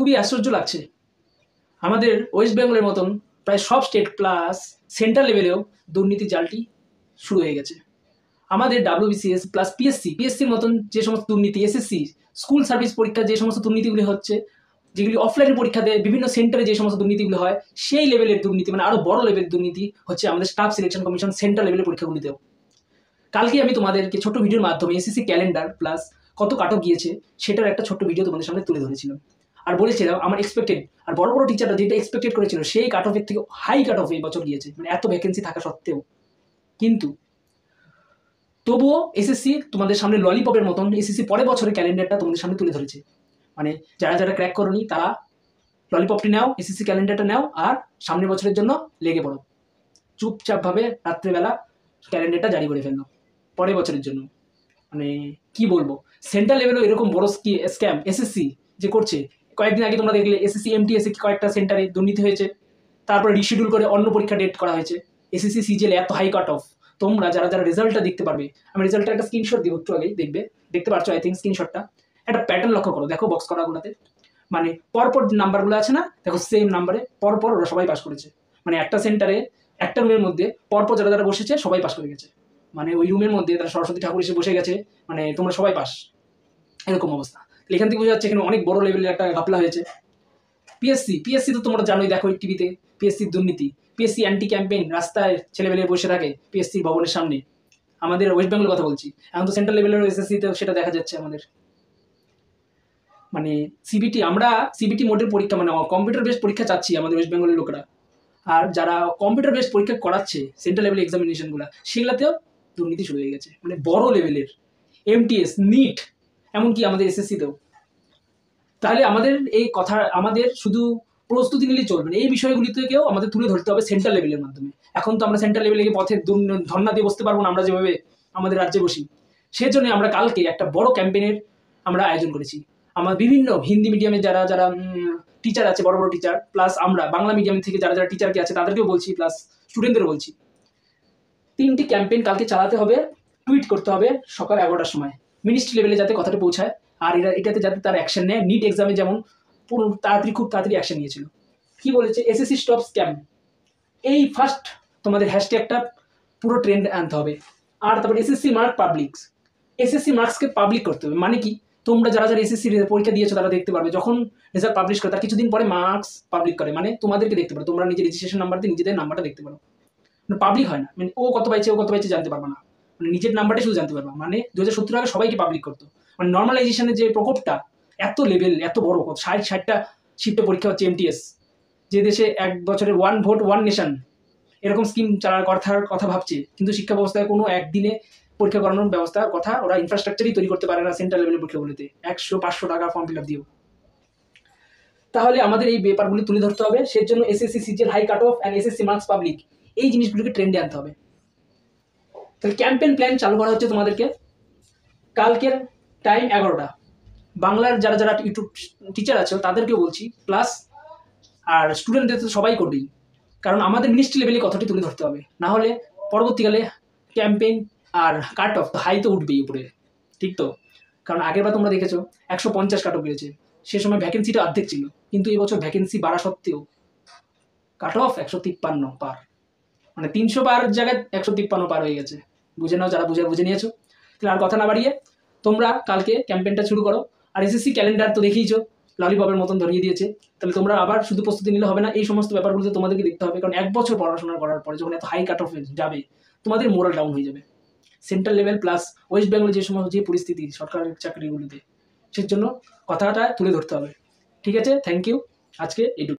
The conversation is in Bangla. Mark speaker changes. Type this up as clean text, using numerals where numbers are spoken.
Speaker 1: খুবই আশ্চর্য লাগছে, আমাদের ওয়েস্ট বেঙ্গলের মতন প্রায় সব স্টেট প্লাস সেন্ট্রাল লেভেলেও দুর্নীতি জালটি শুরু হয়ে গেছে। আমাদের WBCS প্লাস পিএসসির মতন যে সমস্ত দুর্নীতি, SSC স্কুল সার্ভিস পরীক্ষা যে সমস্ত দুর্নীতিগুলি হচ্ছে, যেগুলি অফলাইন পরীক্ষাতে বিভিন্ন সেন্টারে যে সমস্ত দুর্নীতিগুলো হয়, সেই লেভেলের দুর্নীতি মানে আরও বড় লেভেলের দুর্নীতি হচ্ছে আমাদের স্টাফ সিলেকশন কমিশন সেন্ট্রাল লেভেলের পরীক্ষাগুলিতেও। কালকে আমি তোমাদেরকে ছোট্ট ভিডিওর মাধ্যমে SSC ক্যালেন্ডার প্লাস কত কাট অফ গিয়েছে সেটার একটা ছোট্ট ভিডিও তোমাদের সামনে তুলে ধরেছিলাম, আর বলেছিলাম আমার এক্সপেক্টেড আর বড় বড় টিচাররা যেটা এক্সপেক্টেড করেছিল সেই কাট অফের থেকে হাই কাট অফ এই বছর গিয়েছে, মানে এত ভ্যাকেন্সি থাকা সত্ত্বেও। কিন্তু তবুও SSC তোমাদের সামনে ললিপপের মতন SSC পরের বছরের ক্যালেন্ডারটা তোমাদের সামনে তুলে ধরেছে। মানে যারা যারা ক্র্যাক করোনি তারা ললিপপটি নাও, SSC ক্যালেন্ডারটা নাও, আর সামনের বছরের জন্য লেগে পড়ো। চুপচাপভাবে রাত্রেবেলা ক্যালেন্ডারটা জারি করে ফেললো পরের বছরের জন্য। মানে কি বলবো, সেন্ট্রাল লেভেলেও এরকম বড় স্ক্যাম SSC যে করছে। কয়েকদিন আগে তোমরা দেখলে SSC MTS কয়েকটা সেন্টারে দুর্নীতি হয়েছে, তারপরে রিশিডিউল করে অন্য পরীক্ষা ডেট করা হয়েছে। SSC CGL এত হাই কাট অফ, তোমরা যারা যারা রেজাল্টটা দেখতে পারবে, আমি রেজাল্টটা একটা স্ক্রিনশট দিব একটু আগেই, দেখতে পারছো আই থিঙ্ক স্ক্রিনশটটা। একটা প্যাটার্ন লক্ষ্য করো, দেখো বক্স করাগুলোতে মানে পরপর নাম্বারগুলো আছে না, দেখো সেম নাম্বারে পরপর ওরা সবাই পাস করেছে। মানে একটা সেন্টারে একটা রুমের মধ্যে পরপর যারা যারা বসেছে সবাই পাস করে গেছে। মানে ওই রুমের মধ্যে তারা সরস্বতী ঠাকুর এসে বসে গেছে, মানে তোমরা সবাই পাস, এরকম অবস্থা। এখান থেকে বোঝা যাচ্ছে এখানে অনেক বড় লেভেলের একটা ঘাপলা হয়েছে। পিএসসি তো তোমরা জানোই, দেখো টিভিতে পিএসসির দুর্নীতি, পিএসসি অ্যান্টি ক্যাম্পেইন, রাস্তায় ছেলেমেলে বসে থাকে পিএসসি ভবনের সামনে। আমাদের ওয়েস্ট বেঙ্গলের কথা বলছি, এখন তো সেন্ট্রাল লেভেলের SSCতেও সেটা দেখা যাচ্ছে আমাদের। মানে আমরা সিবিটি মোডের পরীক্ষা, মানে কম্পিউটার বেসড পরীক্ষা চাচ্ছি আমাদের ওয়েস্ট বেঙ্গলের লোকেরা, আর যারা কম্পিউটার বেসড পরীক্ষা করাচ্ছে সেন্ট্রাল লেভেল এক্সামিনেশনগুলো, সেগুলোতেও দুর্নীতি শুরু হয়ে গেছে, মানে বড় লেভেলের। MTS, NEET, এমনকি আমাদের SSCতেও। তাহলে আমাদের এই কথা, আমাদের শুধু প্রস্তুতি নিলেই চলবে না, এই বিষয়গুলি থেকেও আমাদের তুলে ধরতে হবে সেন্ট্রাল লেভেলের মাধ্যমে। এখন তো আমরা সেন্ট্রাল লেভেলে গিয়ে পথে ধর্ণা দিয়ে বসতে পারবো না, আমরা যেভাবে আমাদের রাজ্যে বসি। সেজন্য আমরা কালকে একটা বড় ক্যাম্পেইনের আমরা আয়োজন করেছি। আমার বিভিন্ন হিন্দি মিডিয়ামে যারা যারা টিচার আছে, বড় বড় টিচার, প্লাস আমরা বাংলা মিডিয়াম থেকে যারা যারা টিচারকে আছে তাদেরকেও বলছি, প্লাস স্টুডেন্টদেরও বলছি, 3টি ক্যাম্পেইন কালকে চালাতে হবে। টুইট করতে হবে সকাল 11টার সময়, মিনিস্ট্রি লেভেলে যাতে কথাটা পৌঁছায়, আর এটাতে যাতে তার অ্যাকশন নেয়। NEET এক্সামে যেমন খুব তাড়াতাড়ি অ্যাকশন নিয়েছিল। কি বলেছে, SSC স্টপ স্ক্যাম, এই ফার্স্ট তোমাদের হ্যাশট্যাগটা পুরো ট্রেন্ড আনতে হবে। আর তারপর SSC মার্ক পাবলিক, SSC মার্কসকে পাবলিক করতে হবে। মানে কি, তোমরা যারা যারা SSC পরীক্ষা দিয়েছো তারা দেখতে পারবে, যখন রেজাল্ট পাবলিশ করে তার কিছুদিন পরে মার্কস পাবলিক করে, মানে তোমাদেরকে দেখতে পারো, তোমরা নিজের রেজিস্ট্রেশন নাম্বার দিয়ে নিজেদের নাম্বারটা দেখতে পারো। মানে পাবলিক হয় না, মানে ও কত পাইছে জানতে পারবে না, মানে নিজের নাম্বারটাই শুধু জানতে পারবা। মানে 2017 আগে সবাইকে পাবলিক করতো। মানে নর্মালাইজেশনের যে প্রকোপটা এত লেভেল, এত বড়, 60টা শিফটে পরীক্ষা হচ্ছে MTS, যে দেশে 1 বছরে 1 ভোট 1 নেশন এরকম স্কিম চালার কথা ভাবছে, কিন্তু শিক্ষা ব্যবস্থায় কোনো একদিনে পরীক্ষা করানোর ব্যবস্থার কথা ওরা ইনফ্রাস্ট্রাকচারই তৈরি করতে পারে না সেন্ট্রাল লেভেলের পরীক্ষাগুলিতে, 100-500 টাকা ফর্ম ফিল আপ দিও। তাহলে আমাদের এই ব্যাপারগুলি তুলে ধরতে হবে। সেই জন্য SSC CGL high cut off and SSC marks public, এই জিনিসগুলিকে ট্রেন্ডে আনতে হবে। তাহলে ক্যাম্পেইন প্ল্যান চালু করা হচ্ছে তোমাদেরকে। কালকের টাইম 11টা। বাংলার যারা যারা ইউটিউব টিচার আছে তাদেরকেও বলছি, প্লাস আর স্টুডেন্টদের তো সবাই করবেই, কারণ আমাদের মিনিস্ট্রি লেভেলে কথাটি তুলে ধরতে হবে, না হলে পরবর্তীকালে ক্যাম্পেইন আর কাট অফ হাই তো উঠবেই উপরে, ঠিক তো? কারণ আগেরবার তোমরা দেখেছো 150 কাট অফ গিয়েছে, সে সময় ভ্যাকেন্সিটা অর্ধেক ছিল, কিন্তু এবছর ভ্যাকেন্সি বাড়া সত্ত্বেও কাট অফ 153 পার, মানে 300 পার জায়গায় 153 পার হয়ে গেছে। বুঝে নাও যারা বুঝে নিয়েছো। তাহলে আর কথা না বাড়িয়ে তোমরা কালকে ক্যাম্পেইনটা শুরু করো। আর SSC ক্যালেন্ডার তো দেখিয়েছো, ললিপপের মতন ধরিয়ে দিয়েছে। তাহলে তোমরা আবার শুধু প্রস্তুতি নিলে হবে না, এই সমস্ত ব্যাপারগুলোতে তোমাদেরকে দেখতে হবে, কারণ 1 বছর পড়াশোনা করার পরে যখন এত হাই কাট অফ যাবে, তোমাদের মোরাল ডাউন হয়ে যাবে। সেন্ট্রাল লেভেল প্লাস ওয়েস্ট বেঙ্গলে যে সমস্ত যে পরিস্থিতি সরকারের চাকরিগুলিতে, সেজন্য কথাটা তুলে ধরতে হবে। ঠিক আছে, থ্যাংক ইউ, আজকে এইটুকু।